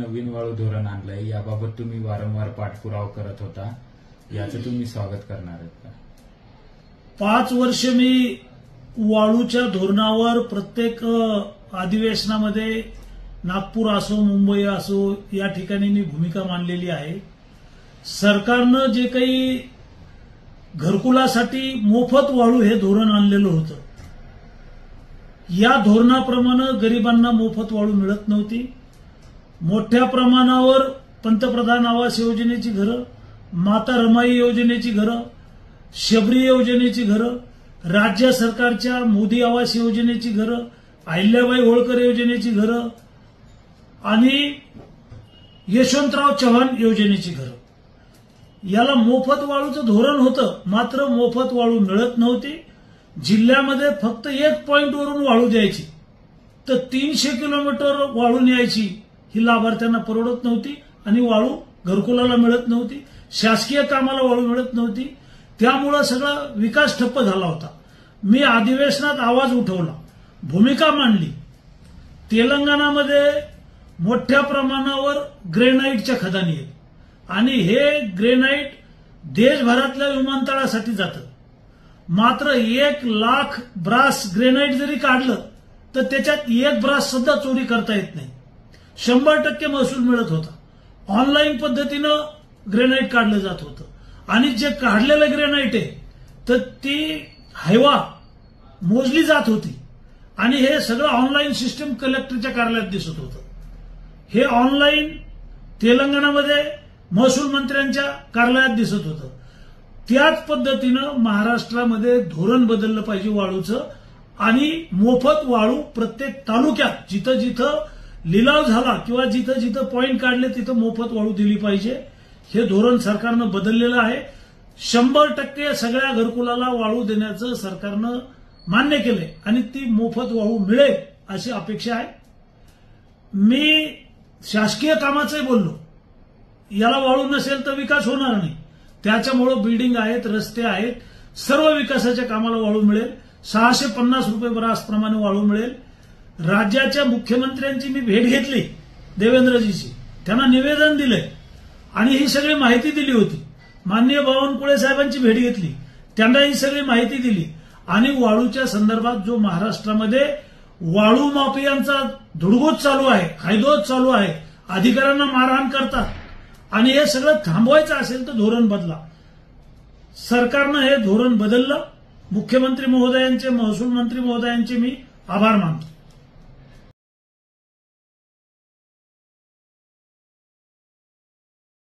नवीन वाळू धोरण आणलंय, याबाबत तुम्ही वारंवार पाठपुरावा करत होता, याचं तुम्ही स्वागत करणार आहेत का? 5 वर्ष मी वाळूच्या धोरणावर प्रत्येक अधिवेशनामध्ये नागपूर असो मुंबई असो या ठिकाणी मी भूमिका मांडलेली आहे। सरकारनं जे काही घरकुलासाठी मोफत वाळू हे धोरण आणलेलं होतं, या धोरणाप्रमाणे गरिबांना मोफत वाळू मिळत नव्हती। मोठ्या प्रमाणावर पंतप्रधान आवास योजनेची घरं, माता रमाई योजनेची घरं, शबरी योजनेची घरं, राज्य सरकारच्या मोदी आवास योजनेची घरं, अहिल्याबाई होळकर योजनेची घरं आणि यशवंतराव चव्हाण योजनेची घरं, याला मोफत वाळूचं धोरण होतं, मात्र मोफत वाळू मिळत नव्हती। जिल्ह्यामध्ये फक्त 1 पॉइंटवरून वाळू द्यायची, तर 300 किलोमीटर वाळू न्यायची, ही लाभार्थ्यांना परवडत नव्हती आणि वाळू घरकुलाला मिळत नव्हती, शासकीय कामाला वाळू मिळत नव्हती। त्यामुळे सगळा विकास ठप्प झाला होता। मी अधिवेशनात आवाज उठवला, भूमिका मांडली। तेलंगणामध्ये मोठ्या प्रमाणावर ग्रेनाईटच्या खदानी आहेत आणि हे ग्रेनाईट देशभरातल्या विमानतळासाठी जातं, मात्र 1 लाख ब्रास ग्रेनाईट जरी काढलं तर त्याच्यात 1 ब्रास सुद्धा चोरी करता येत नाही। 100% महसूल मिळत होता। ऑनलाईन पद्धतीनं ग्रेनाईट काढलं जात होतं आणि जे काढलेलं ग्रेनाईट आहे तर ती हैवा मोजली जात होती आणि हे सगळं ऑनलाईन सिस्टम कलेक्टरच्या कार्यालयात दिसत होतं। हे ऑनलाईन तेलंगणामध्ये महसूल मंत्र्यांच्या कार्यालयात दिसत होतं। त्याच पद्धतीनं महाराष्ट्रामध्ये धोरण बदललं पाहिजे वाळूचं आणि मोफत वाळू प्रत्येक तालुक्यात जिथं जिथं लिलाव झाला किंवा जिथं जिथं पॉइंट काढले तिथं मोफत वाळू दिली पाहिजे। हे धोरण सरकारनं बदललेलं आहे। 100% सगळ्या घरकुलाला वाळू देण्याचं सरकारनं मान्य केलंय आणि ती मोफत वाळू मिळेल अशी अपेक्षा आहे। मी शासकीय कामाचंही बोललो, याला वाळू नसेल तर विकास होणार नाही। त्याच्यामुळे बिल्डिंग आहेत, रस्ते आहेत, सर्व विकासाच्या कामाला वाळू मिळेल। 650 रुपये ब्रास प्रमाणे वाळू मिळेल। राज्याच्या मुख्यमंत्र्यांची मी भेट घेतली, देवेंद्रजीची, त्यांना निवेदन दिलंय आणि ही सगळी माहिती दिली होती। माननीय बावनकुळे साहेबांची भेट घेतली, त्यांना ही सगळी माहिती दिली आणि वाळूच्या संदर्भात जो महाराष्ट्रामध्ये वाळू माफियांचा धुडगूस चालू आहे, हैदोस चालू आहे, अधिकाऱ्यांना मारहाण करतात आणि हे सगळं थांबवायचं असेल तर धोरण बदला। सरकारनं हे धोरण बदललं। मुख्यमंत्री महोदयांचे, महसूल मंत्री महोदयांचे मी आभार मानतो।